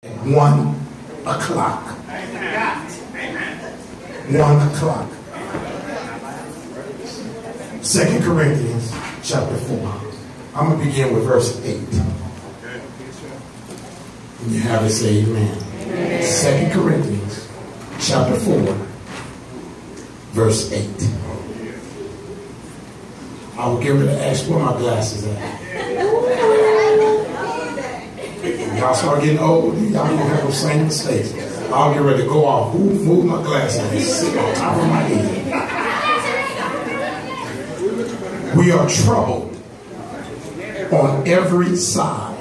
1 o'clock. 1 o'clock. 2 Corinthians chapter 4. I'm going to begin with verse 8. When you have it, say amen. 2 Corinthians chapter 4, verse 8. I will get ready to ask where my glasses at. Y'all start getting old, y'all don't have those same mistakes. I'll get ready to go off. Who moved my glasses and sit on top of my head? We are troubled on every side.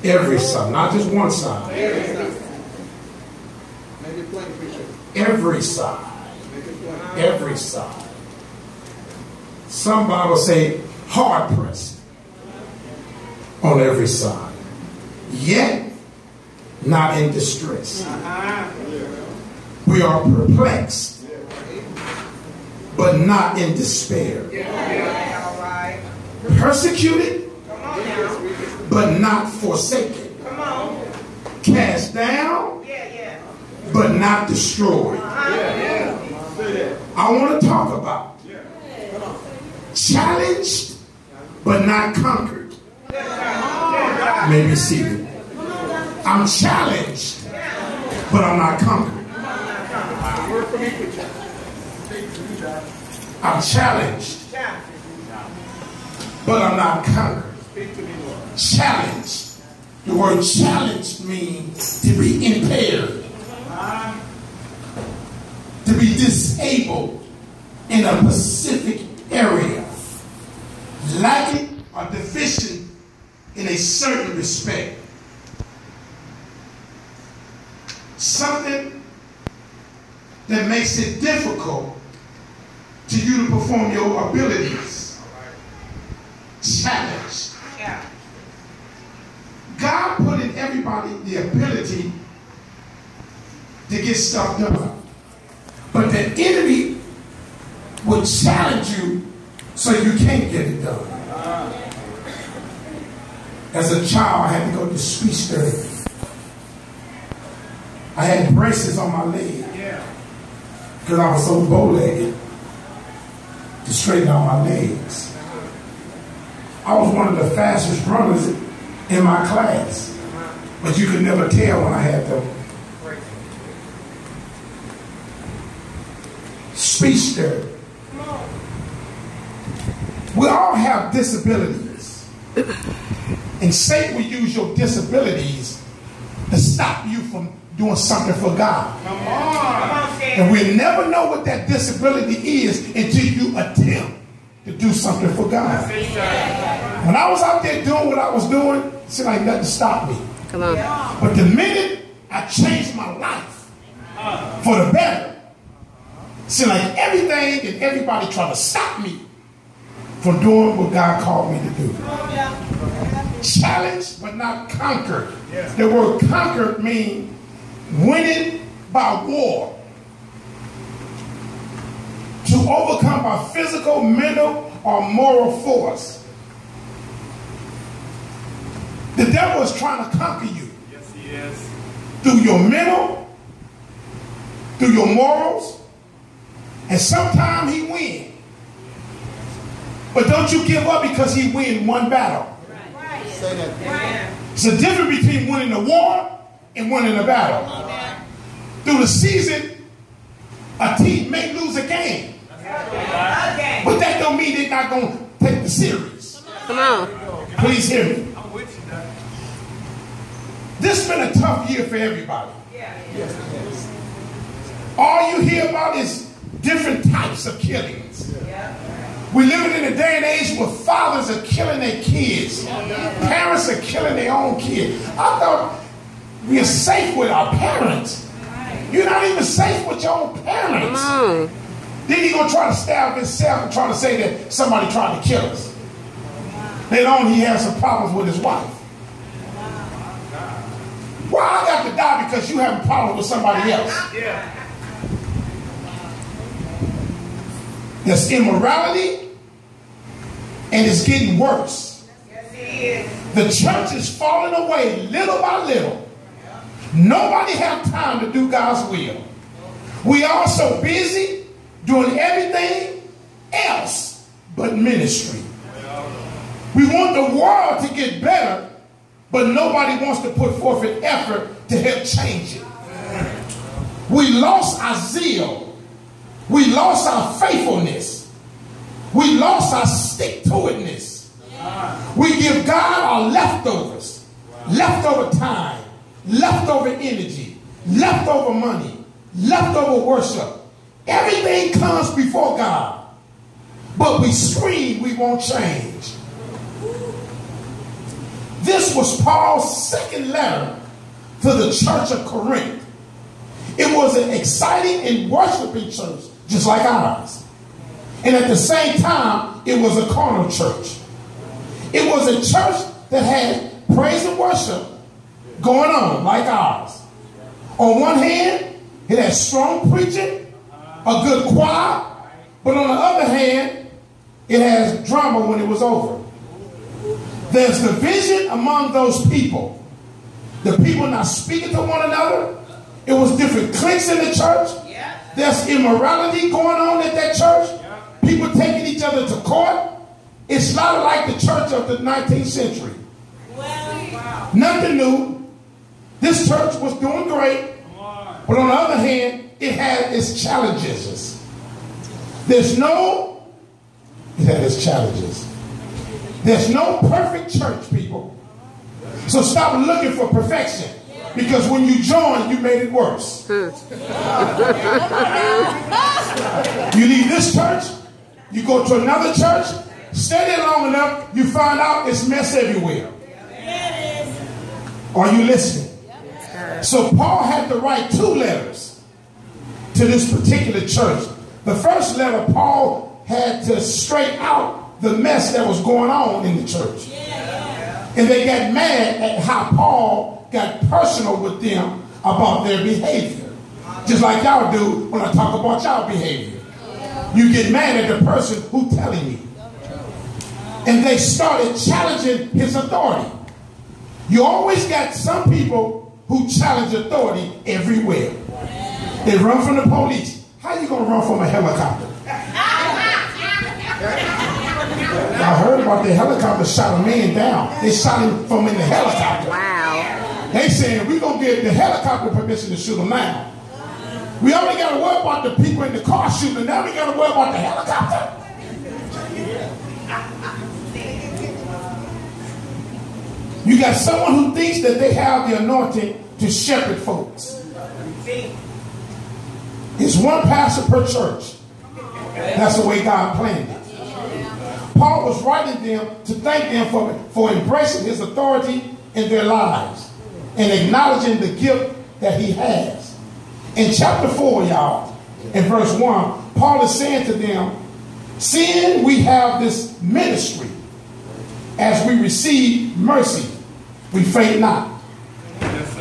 Every side, not just one side. Every side. Every side. Some Bibles say hard pressed on every side. Yet not in distress. We are perplexed, but not in despair. Persecuted, but not forsaken. Cast down, but not destroyed. I want to talk about challenged, but not conquered. Maybe seated. I'm challenged, but I'm not conquered. I'm challenged, but I'm not conquered. Challenged. The word challenged means to be impaired, to be disabled in a specific area, lacking or deficient in a certain respect. Something that makes it difficult to you to perform your abilities. Challenged. God put in everybody the ability to get stuff done. But the enemy will challenge you so you can't get it done. As a child, I had to go to speech therapy. I had braces on my leg because I was so bow-legged to straighten out my legs. I was one of the fastest runners in my class, but you could never tell when I had them. Speech therapy. We all have disabilities, and Satan will use your disabilities to stop you from doing something for God. Come on. And we'll never know what that disability is until you attempt to do something for God. When I was out there doing what I was doing, it seemed like nothing stopped me. Come on. But the minute I changed my life for the better, it seemed like everything and everybody trying to stop me from doing what God called me to do. Challenged but not conquered. The word conquered means winning by war. To overcome by physical, mental, or moral force. The devil is trying to conquer you. Yes, he is. Through your mental, through your morals, and sometimes he wins. But don't you give up because he wins one battle. Right. Say that. Right. It's a difference between winning a war and winning a battle. Right. Through the season, a team may lose a game. But that don't mean they're not going to take the series. Come on. Please hear me. This has been a tough year for everybody. All you hear about is different types of killings. We're living in a day and age where fathers are killing their kids. Parents are killing their own kids. I thought we are safe with our parents. You're not even safe with your own parents. Then he's going to try to stab himself and try to say that somebody tried to kill us. Later on, he has some problems with his wife. Why I got to die because you have a problem with somebody else? There's immorality, and it's getting worse. The church is falling away little by little. Nobody have time to do God's will. We are so busy doing everything else but ministry. We want the world to get better, but nobody wants to put forth an effort to help change it. We lost our zeal. We lost our faithfulness. We lost our stick-to-itness. We give God our leftovers, leftover time, leftover energy, leftover money, leftover worship. Everything comes before God, but we scream we won't change. This was Paul's second letter to the church of Corinth. It was an exciting and worshiping church, just like ours. And at the same time, it was a carnal church. It was a church that had praise and worship going on, like ours. On one hand, it had strong preaching, a good choir, but on the other hand, it has drama when it was over. There's division among those people. The people not speaking to one another. It was different cliques in the church. There's immorality going on at that church. People taking each other to court. It's not like the church of the 19th century. Wow. Nothing new. This church was doing great. But on the other hand, it had its challenges. It had its challenges. There's no perfect church, people. So stop looking for perfection. Because when you joined, you made it worse. You leave this church, you go to another church, stay there long enough, you find out it's mess everywhere. Are you listening? So Paul had to write 2 letters to this particular church. The first letter, Paul had to straighten out the mess that was going on in the church. And they got mad at how Paul got personal with them about their behavior. Just like y'all do when I talk about y'all behavior. You get mad at the person who's telling you. And they started challenging his authority. You always got some people who challenge authority everywhere. They run from the police. How you going to run from a helicopter? I heard about the helicopter shot a man down. They shot him from in the helicopter. Wow. They saying we're going to give the helicopter permission to shoot him now. We only got to worry about the people in the car shooting. Now we got to worry about the helicopter. You got someone who thinks that they have the anointing to shepherd folks. It's one pastor per church. That's the way God planned it. Paul was writing them to thank them for embracing his authority in their lives and acknowledging the gift that he has. In chapter 4, y'all, in verse 1, Paul is saying to them, seeing we have this ministry, as we receive mercy, we faint not.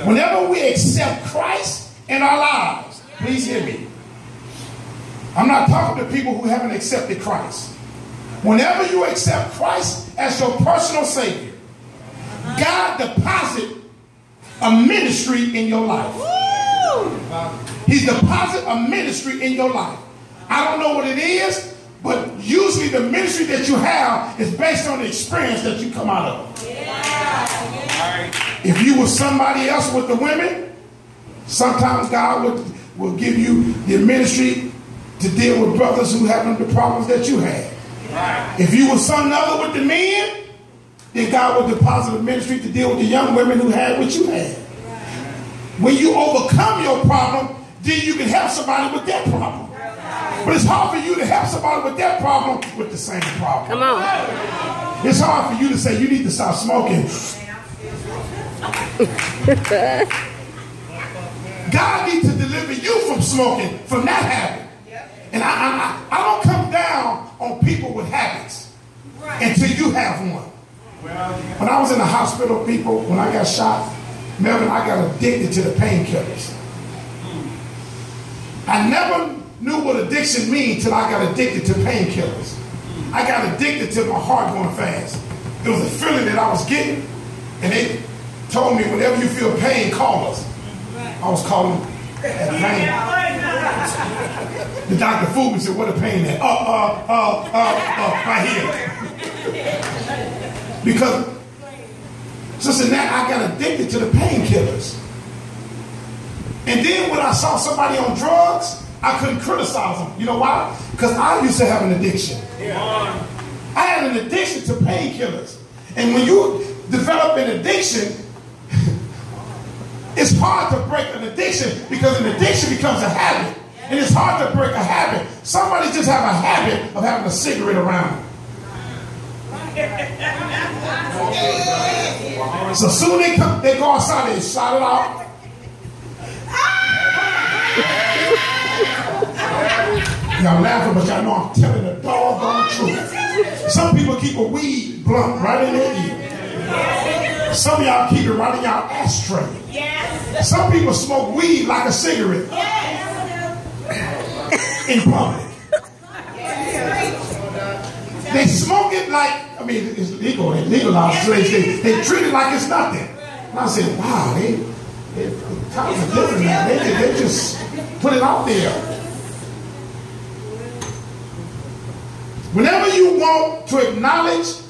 Whenever we accept Christ in our lives, please hear me. I'm not talking to people who haven't accepted Christ. Whenever you accept Christ as your personal Savior, God deposits a ministry in your life. He deposits a ministry in your life. I don't know what it is, but usually the ministry that you have is based on the experience that you come out of. If you were somebody else with the women, sometimes God will give you the ministry to deal with brothers who have the problems that you had. If you were some other with the men, then God will deposit a ministry to deal with the young women who had what you had. When you overcome your problem, then you can help somebody with their problem. But it's hard for you to help somebody with their problem with the same problem. Come on. It's hard for you to say you need to stop smoking. God needs to deliver you from smoking, from that habit. And I don't come down on people with habits until you have one. When I was in the hospital, people, when I got shot, Melvin, I got addicted to the painkillers. I never knew what addiction means till I got addicted to painkillers. I got addicted to my heart going fast. It was a feeling that I was getting. And they told me, whenever you feel pain, call us. I was calling at pain. The doctor fooled me and said, what a pain at? Right here. Because, Sister Nat, I got addicted to the painkillers. And then when I saw somebody on drugs, I couldn't criticize them. You know why? Because I used to have an addiction. I had an addiction to painkillers. And when you develop an addiction, it's hard to break an addiction because an addiction becomes a habit. And it's hard to break a habit. Somebody just have a habit of having a cigarette around. So soon they go outside and shout it out. Y'all laughing, but y'all know I'm telling the doggone truth. Some people keep a weed blunt right in their ear. Some of y'all keep it right in y'all ashtray. Some people smoke weed like a cigarette in public. They smoke it like, I mean, it's legal. They legalize slaves. They treat it like it's nothing. And I said, wow, times are different now. They just put it out there. Whenever you want to acknowledge,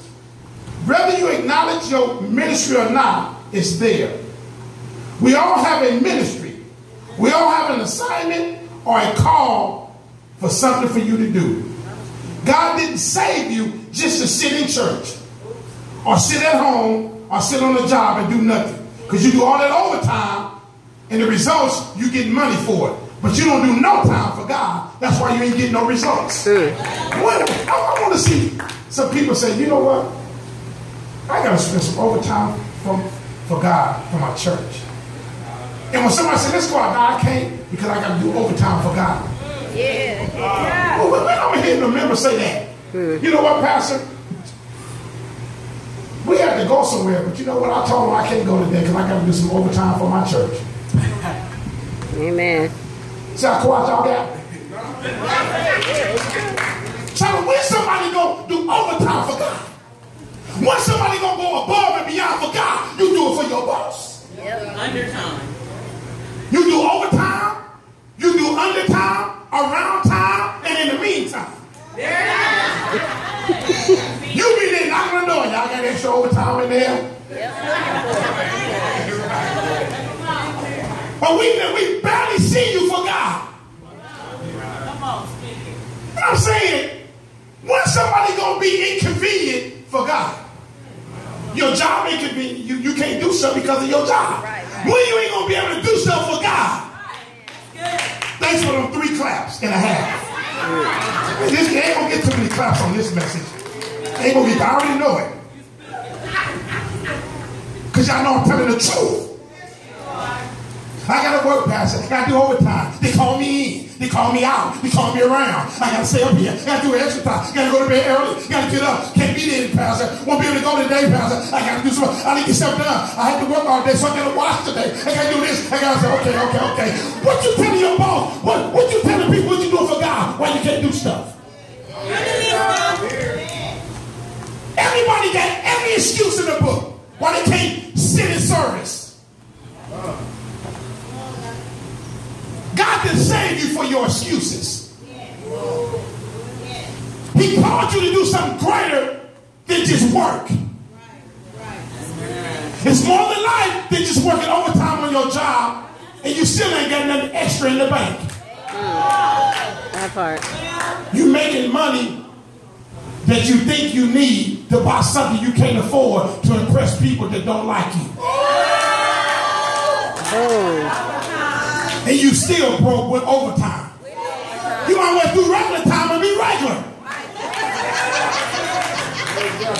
whether you acknowledge your ministry or not, it's there. We all have a ministry. We all have an assignment or a call for something for you to do. God didn't save you just to sit in church or sit at home or sit on a job and do nothing. Because you do all that overtime and the results, you get money for it. But you don't do no time for God. That's why you ain't getting no results. I want to see some people say, you know what? I got to spend some overtime for God, for my church. And when somebody says, let's go out, I can't because I got to do overtime for God. Well, when I'm hearing a member say that, you know what, Pastor? We had to go somewhere, but you know what? I told him I can't go today because I got to do some overtime for my church. Amen. See how quiet y'all got? So when somebody going to do overtime for God, when somebody going to go above and beyond for God, you do it for your boss. Undertime. You do overtime, you do undertime, around time, and in the meantime. You be there knocking on the door. Y'all got extra overtime in there? But we barely see you for God. I'm saying, when somebody gonna be inconvenient for God? Your job inconvenient. You can't do stuff because of your job. When you ain't gonna be able to do stuff for God? Thanks for them 3 claps and a half. This ain't gonna get too many claps on this message. Ain't gonna get. I already know it. Cause y'all know I'm telling the truth. I gotta work, Pastor. I gotta do overtime. They call me in. They call me out. They call me around. I gotta stay up here. I gotta do extra time. I gotta go to bed early. Gotta get up. Can't be there, Pastor. Won't be able to go today, Pastor. I gotta do something. I need to get stuff done. I have to work all day, so I gotta wash today. I gotta do this. I gotta say, okay. What you telling your boss? What you telling people what you doing for God? Why you can't do stuff? Everybody got every excuse in the book why they can't sit in service. God didn't save you for your excuses. He called you to do something greater than just work. It's more than life than just working overtime on your job and you still ain't got nothing extra in the bank. That part. You making money that you think you need to buy something you can't afford to impress people that don't like you. And you still broke with overtime. You might well do regular time and be regular.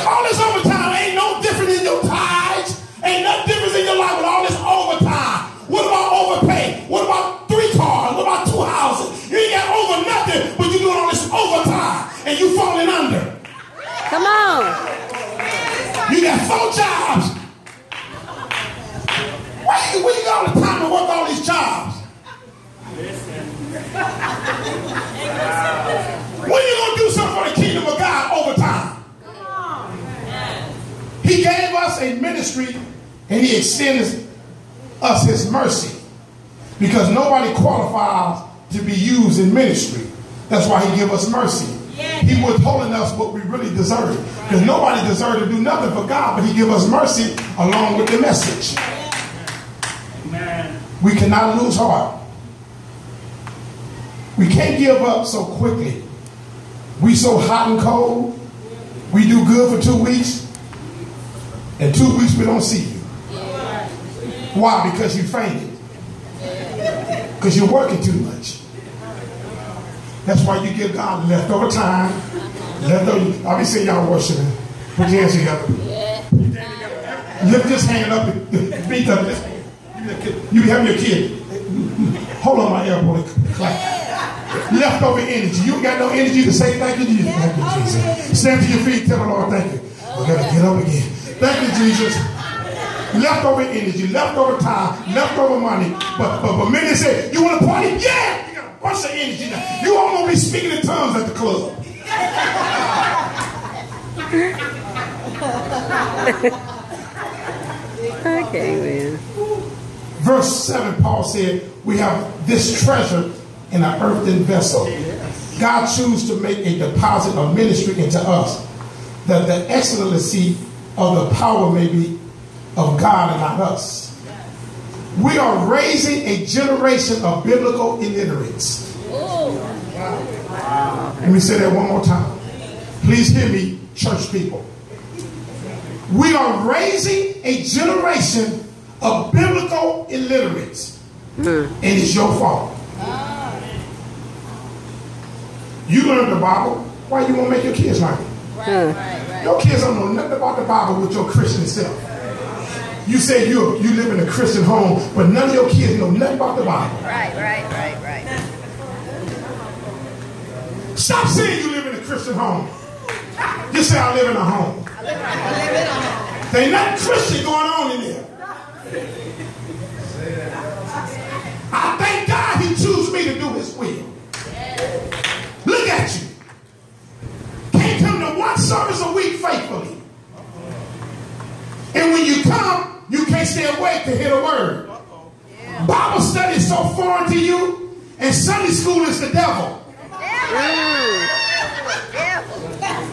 All this overtime ain't no different in your tithes. Ain't no difference in your life with all this overtime. What about overpay? What about 3 cars? What about 2 houses? You ain't got over nothing, but you doing all this overtime and you falling under. Come on. You got 4 jobs. Where you got all the time to work all these jobs? When are you going to do something for the kingdom of God over time? He gave us a ministry And he extends us his mercy, because nobody qualifies to be used in ministry. That's why he gives us mercy. He withholding us what we really deserve, because nobody deserves to do nothing for God, but he gives us mercy along with the message. Amen. We cannot lose heart. We can't give up so quickly. We so hot and cold. We do good for 2 weeks. In 2 weeks we don't see you. Why? Because you fainted. Because you're working too much. That's why you give God leftover time. Leftover. I'll be seeing y'all worshiping. Put your hands together. Lift this hand up. Beat up this hand. You be having your kid. Hold on my elbow and clap. Leftover energy. You got no energy to say thank you, Jesus. Thank you, Jesus. Stand to your feet. Tell the Lord thank you. We got to get up again. Thank you, Jesus. Leftover energy, leftover time, leftover money. But many say, you want to party? Yeah! You got a bunch of energy now. You almost be speaking in tongues at the club. Okay, man. Verse 7, Paul said, we have this treasure in an earthen vessel. God chose to make a deposit of ministry into us, that the excellency of the power may be of God and not us. We are raising a generation of biblical illiterates. Let me say that one more time. Please hear me, church people. We are raising a generation of biblical illiterates. And it's your fault. You learned the Bible. Why you won't make your kids learn it? Your kids don't know nothing about the Bible with your Christian self. You say you live in a Christian home, but none of your kids know nothing about the Bible. Right. Stop saying you live in a Christian home. Just say I live in a home. There ain't nothing Christian going on in there. I thank God he chose me to do his will. Look at you. Can't come to one service a week faithfully. And when you come, you can't stay awake to hear the word. Bible study is so foreign to you, and Sunday school is the devil.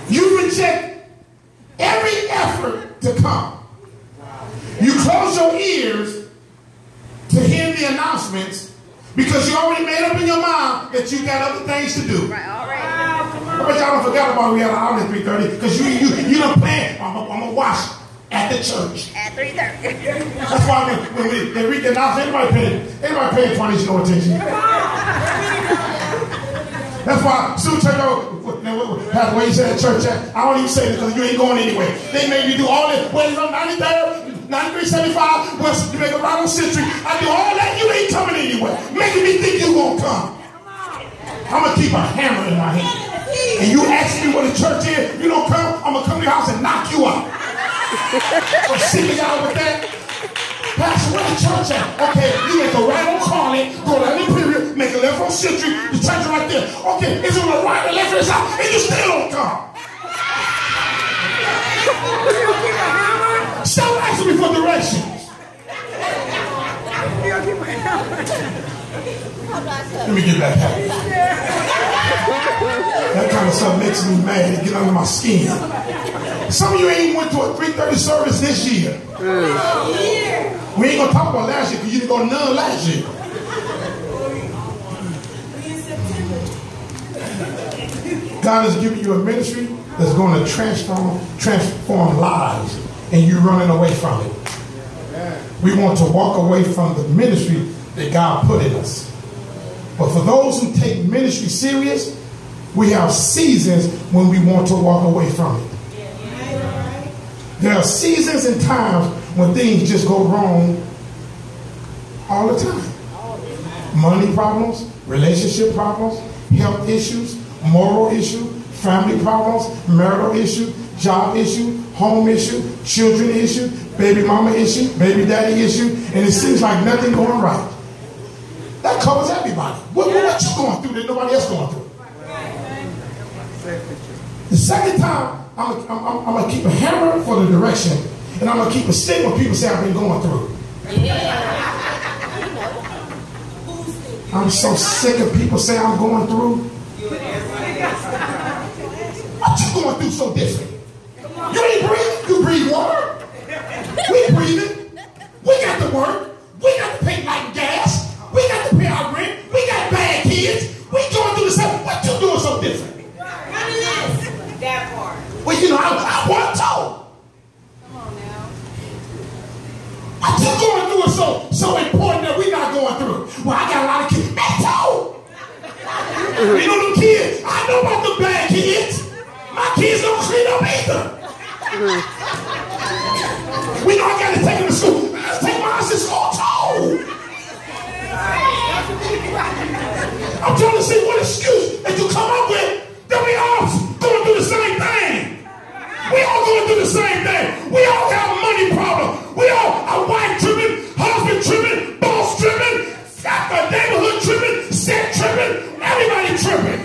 You reject every effort to come. You close your ears to hear the announcements because you already made up in your mind that you got other things to do. I bet y'all don't forget about we had an hour at 3:30 because you don't plan. I'm gonna watch at the church. At 3:30. That's why when they read the announcement, anybody paying 20 is no attention. That's why Sue Church, that's what you said at church. I don't even say this because you ain't going anywhere. They made me do all this. Well, you're on 93rd, 9375, West, you make a right on Century. I do all that, you ain't coming anywhere. Making me think you gonna come. I'm gonna keep a hammer in my hand. And you ask me what the church is, you don't come, I'm gonna come to your house and knock you out. I'm sick of y'all with that. Pastor, where the church at? Okay, you make a right on Carly, go down the period, make a left on Century, the church right there. Okay, it's on the right, the left, and the south, and you still don't come. Stop asking me for directions. Let me get back happy. That kind of stuff makes me mad and get under my skin. Some of you ain't even went to a 3:30 service this year. We ain't gonna talk about last year because you didn't go to none last year. God has given you a ministry that's going to transform lives, and you're running away from it. We want to walk away from the ministry that God put in us. But for those who take ministry serious, we have seasons when we want to walk away from it. There are seasons and times when things just go wrong all the time. Money problems, relationship problems, health issues, moral issue, family problems, marital issue, job issue, home issue, children issue, baby mama issue, baby daddy issue, and it seems like nothing going right. That covers everybody. What you going through that nobody else going through? The second time, I'm going to keep a hammer for the direction, And I'm going to keep a stick when people say I've been going through. I'm so sick of people saying I'm going through. What you going through so different? You ain't breathing. You breathe water. We breathing. We got to work. We got to pay light and gas. We got to pay our rent. We got bad kids. We going through the same. What you doing so different? That part. Well, you know, I want to. Come on now. What you going through is so important that we not going through. Well, I got a lot of kids. Me too. You know them kids? I know about them bad kids. My kids don't clean up either. We know I got to take them to school. Let's take my ass to school too. I'm trying to see what excuse that you come up with that we all going through the same thing. We all going through the same thing. We all have a money problem. We all are wife tripping, husband tripping, boss tripping, neighborhood tripping, set tripping, everybody tripping.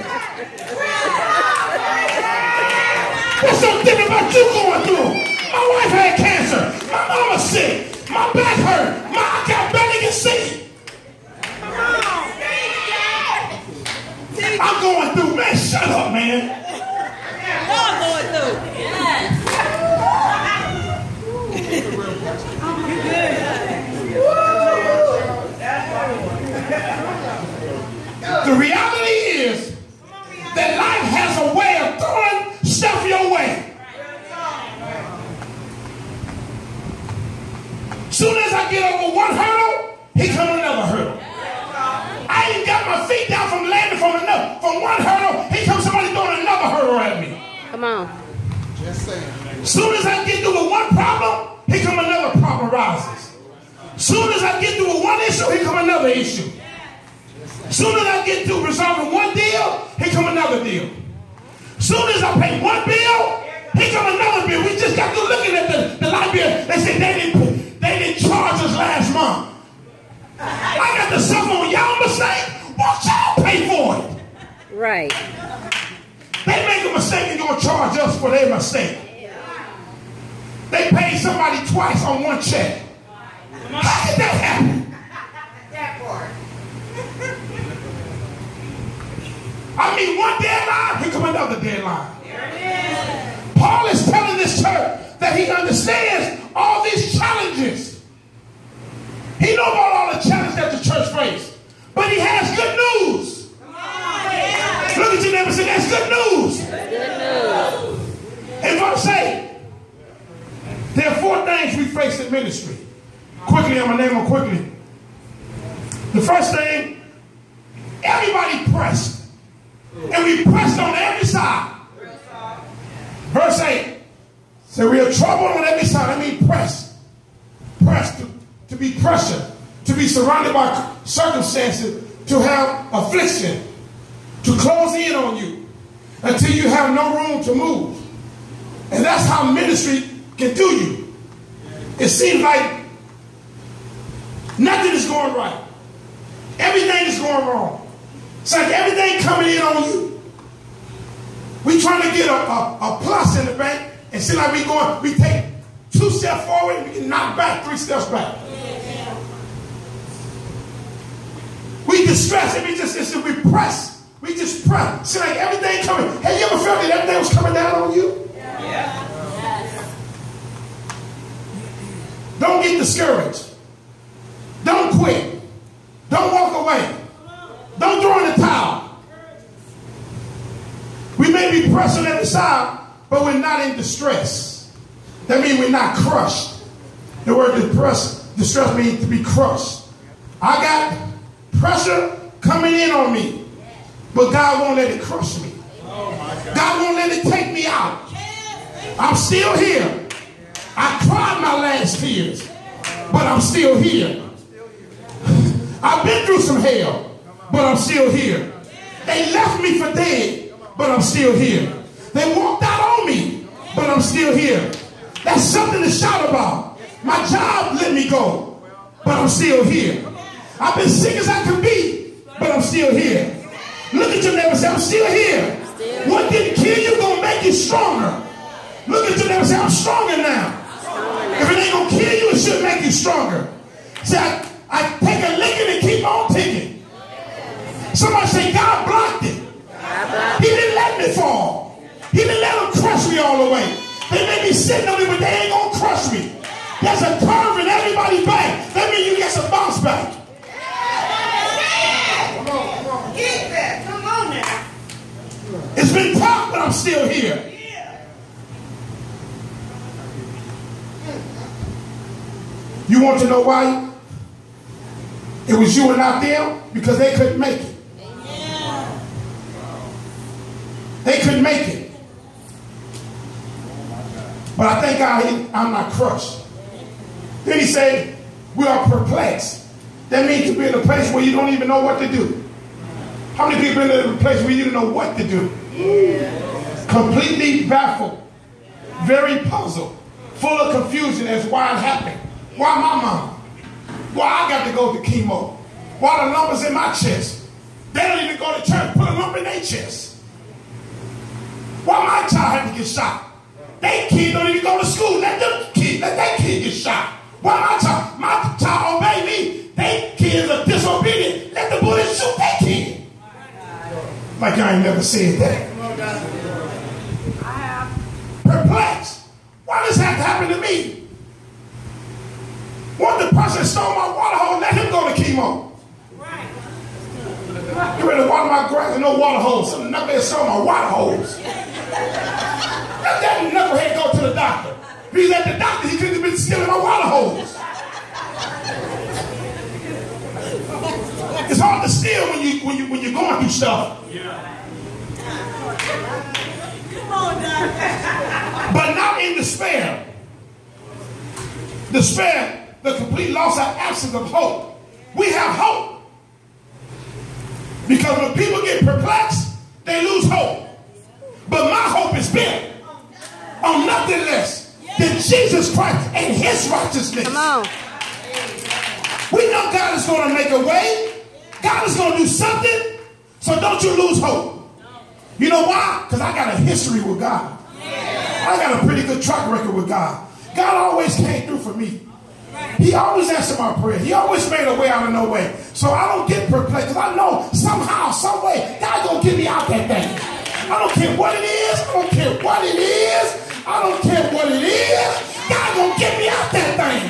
What's so different about you going through? My wife had cancer. My mama's sick. My back hurt. I can't barely can see. I'm going through, man. Shut up, man. Y'all going through. Yes. The reality is that life has a way of throwing stuff your way. Soon as I get over one hurdle, here comes another hurdle. I ain't got my feet down from landing from one hurdle. Here comes somebody throwing another hurdle at me. Come on. Just saying. Soon as I get through with one problem, here comes another problem rises. Soon as I get through with one issue, here comes another issue. Soon as I get through resolving one deal, here comes another deal. Soon as I pay one bill, here comes another bill. We just got to looking at the light bill. They said they didn't charge us last month. I got to suffer on y'all mistake. Won't y'all pay for it? Right. They make a mistake and gonna charge us for their mistake. They paid somebody twice on one check. How did that happen? That part. I mean, one deadline, here come another deadline. Paul is telling this church that he understands all these challenges. He knows about all the challenges that the church faces. But he has good news. Look at your neighbor and say, that's good news. Good news. And verse 8, there are 4 things we face in ministry. Quickly, I'm going to name them quickly. The first thing, everybody pressed. And we pressed on every side. Verse 8, so we are troubled on every side. I mean pressed. Pressed to be pressured, to be surrounded by circumstances, to have affliction, to close in on you until you have no room to move. And that's how ministry can do you. It seems like nothing is going right. Everything is going wrong. It's like everything coming in on you. We trying to get a plus in the bank and seem like we take 2 steps forward and we can knock back 3 steps back. We distress and we press. We just press. See, like everything coming. Have you ever felt that everything was coming down on you? Yeah. Don't get discouraged. Don't quit. Don't walk away. Don't throw in the towel. We may be pressed on every side, but we're not in distress. That means we're not crushed. The word distress means to be crushed. I got pressure coming in on me, but God won't let it crush me. God won't let it take me out. I'm still here. I cried my last tears, but I'm still here. I've been through some hell, but I'm still here. They left me for dead, but I'm still here. They walked out on me, but I'm still here. That's something to shout about. My job let me go, but I'm still here. I've been sick as I can be, but I'm still here. Look at your neighbor and say, I'm still here. What didn't kill you gonna make you stronger. Look at your neighbor and say, I'm stronger now. If it ain't going to kill you, it should make you stronger. See, I take a licking and keep on ticking. Somebody say, God blocked it. He didn't let me fall. He didn't let them crush me all the way. They may be sitting on me, but they ain't going to crush me. There's a curve in everybody's back. That means you get some bounce back. Come on. Get that. Come on now. It's been tough, but I'm still here. You want to know why? It was you and not them? Because they couldn't make it. They couldn't make it. But I thank God I'm not crushed. Then he said, we are perplexed. That means to be in a place where you don't even know what to do. How many people been in a place where you don't know what to do? Completely baffled. Very puzzled. Full of confusion as to why it happened. Why my mama? Why I got to go to chemo? Why the numbers in my chest? They don't even go to church, put a number in their chest. Why my child had to get shot? They kids don't even go to school. Let that kid get shot. Why my child obey me? They kids are disobedient. Let the bullet shoot that kid. Like I ain't never said that. I have. Perplexed. Why does that happen to me? One the person stole my water hose, let him go to chemo. Right. You ready to water my grass and no water hose. Some knucklehead stole my water hose. Let that knucklehead go to the doctor. If he's at the doctor, he could have been stealing my water hose. It's hard to steal when you're going through stuff. Come on, doctor. But not in despair. Despair, the complete loss or absence of hope. We have hope. Because when people get perplexed, they lose hope. But my hope is built on nothing less than Jesus Christ and his righteousness. Come on. We know God is going to make a way. God is going to do something. So don't you lose hope. You know why? Because I got a history with God. I got a pretty good track record with God. God always came through for me. He always answered my prayer. He always made a way out of no way. So I don't get perplexed because I know somehow, some way, God's going to get me out that thing. I don't care what it is. I don't care what it is. I don't care what it is. God's going to get me out that thing.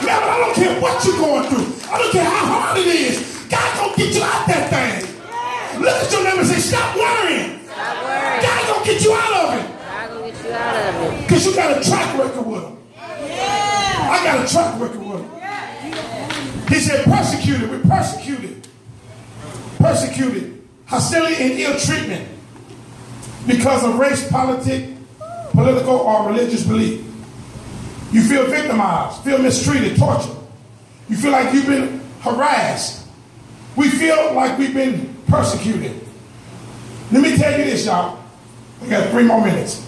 Yeah, but I don't care what you're going through. I don't care how hard it is. God's going to get you out that thing. Look at your neighbor and say, stop worrying. Stop worrying. God's going to get you out of it. God gonna get you out of it. Because you got a track record with him. I got a track record with him. He said persecuted. We're persecuted. Persecuted. Hostility and ill treatment because of race, political, or religious belief. You feel victimized, feel mistreated, tortured. You feel like you've been harassed. We feel like we've been persecuted. Let me tell you this, y'all. We got 3 more minutes.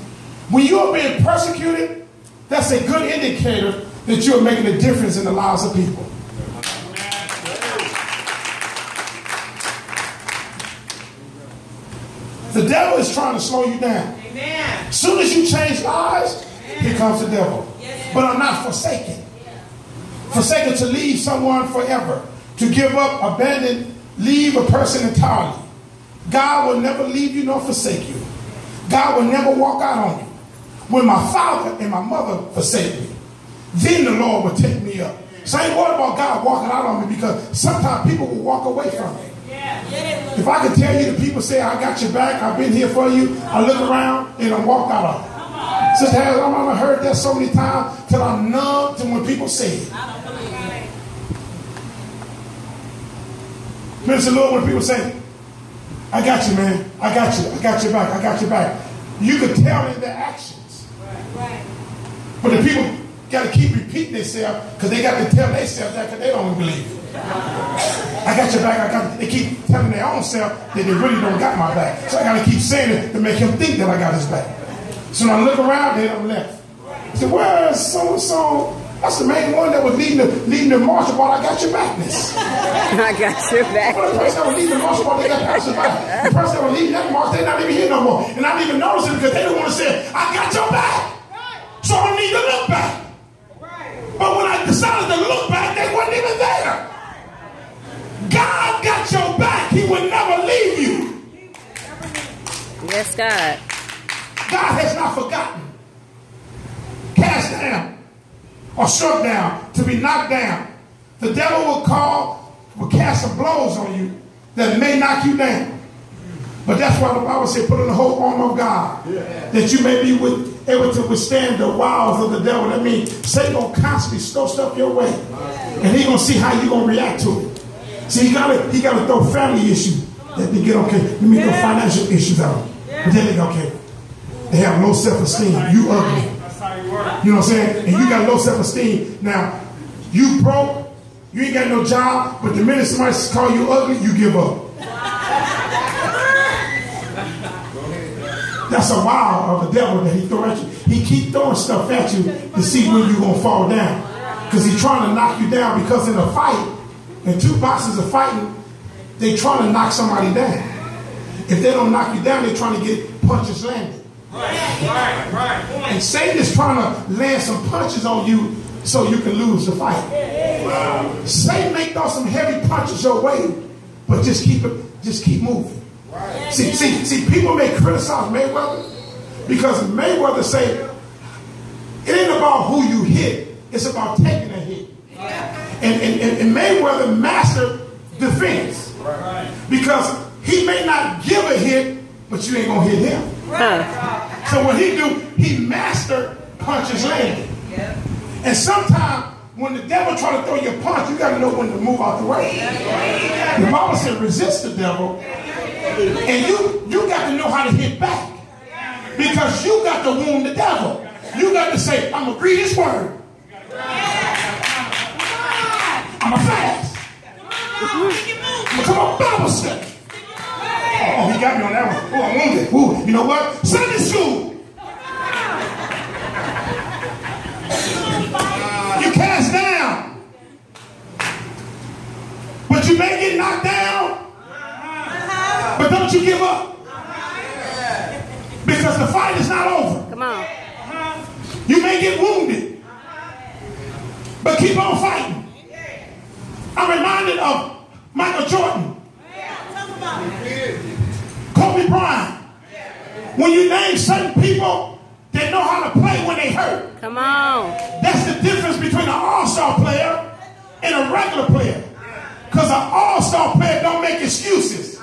When you're being persecuted, that's a good indicator that you're making a difference in the lives of people. The devil is trying to slow you down. Amen. As soon as you change lives, here comes the devil. Yes. But I'm not forsaken. Forsaken to leave someone forever. To give up, abandon, leave a person entirely. God will never leave you nor forsake you. God will never walk out on you. When my father and my mother forsake me, then the Lord will take me up. So I ain't worried about God walking out on me because sometimes people will walk away from me. If I could tell you the people say, I got your back, I've been here for you, I look around and I walk out of it. Sister Harris, I've heard that so many times till I'm numb to when people say it. Minister Lord, when people say, I got you, man, I got you, I got your back, I got your back. You can tell in their actions. But the people got to keep repeating themselves because they got to tell themselves that because they don't believe it. I got your back, I got you. They keep telling their own self that they really don't got my back. So I got to keep saying it to make him think that I got his back. So when I look around, they don't left. I said, where's so-and-so? That's the main one that was leading the march about I got your backness. I got your back. Well, the person that was leading the march about they got Pastor back. The person that was leading that march, they're not even here no more. And I didn't even notice it because they don't want to say, I got your back. So So I need to look back. But when I decided to look back, they weren't even there. God got your back. He will never leave you. Yes, God. God has not forgotten. Cast down or struck down, to be knocked down. The devil will cast some blows on you that may knock you down. But that's why the Bible said, put on the whole armor of God, that you may be able to withstand the wiles of the devil. That means Satan going to constantly throw stuff your way. And he's going to see how you're going to react to it. See, he got to throw family issues that they get okay. Let me throw financial issues out. But then they go, okay, they have low self-esteem. You ugly. You know what I'm saying? And you got low self-esteem. Now, you broke, you ain't got no job, but the minute somebody call you ugly, you give up. That's a wild of the devil that he throw at you. He keep throwing stuff at you to see when you're going to fall down. Because he's trying to knock you down, because in a fight, and two boxers are fighting, they trying to knock somebody down. If they don't knock you down, they're trying to get punches landed. Right. And Satan is trying to land some punches on you so you can lose the fight. Wow. Satan may throw some heavy punches your way, but just keep moving. Right. See, people may criticize Mayweather because Mayweather say it ain't about who you hit, it's about taking a hit. And Mayweather mastered defense. Right. Because he may not give a hit, but you ain't gonna hit him. Right. So what he do, he mastered punches landing. Yeah. And sometimes when the devil try to throw you a punch, you gotta know when to move out the way. The Bible said resist the devil, and you got to know how to hit back. Because you got to wound the devil. You got to say, I'm gonna read his word. I'm a fast. I'm come on, Bible study. Oh, he got me on that one. Oh, I wounded. Ooh, you know what? Sunday school. You cast down, but you may get knocked down. But don't you give up, because the fight is not over. Come on. You may get wounded, but keep on fighting. I'm reminded of Michael Jordan, Kobe Bryant. When you name certain people that know how to play when they hurt. Come on. That's the difference between an all-star player and a regular player. Because an all-star player don't make excuses.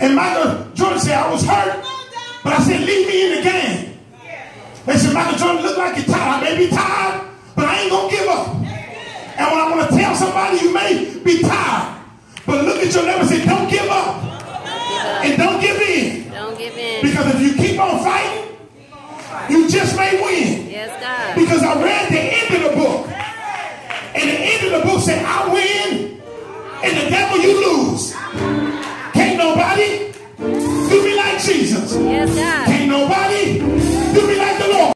And Michael Jordan said, I was hurt, but I said, leave me in the game. They said, Michael Jordan look like you're tired. I may be tired, but I ain't going to give up. And when I want to tell somebody, you may be tired, but look at your neighbor and say, don't give up. And don't give in. Don't give in. Because if you keep on fighting, you just may win. Yes, God. Because I read the end of the book. And the end of the book said, I win. And the devil, you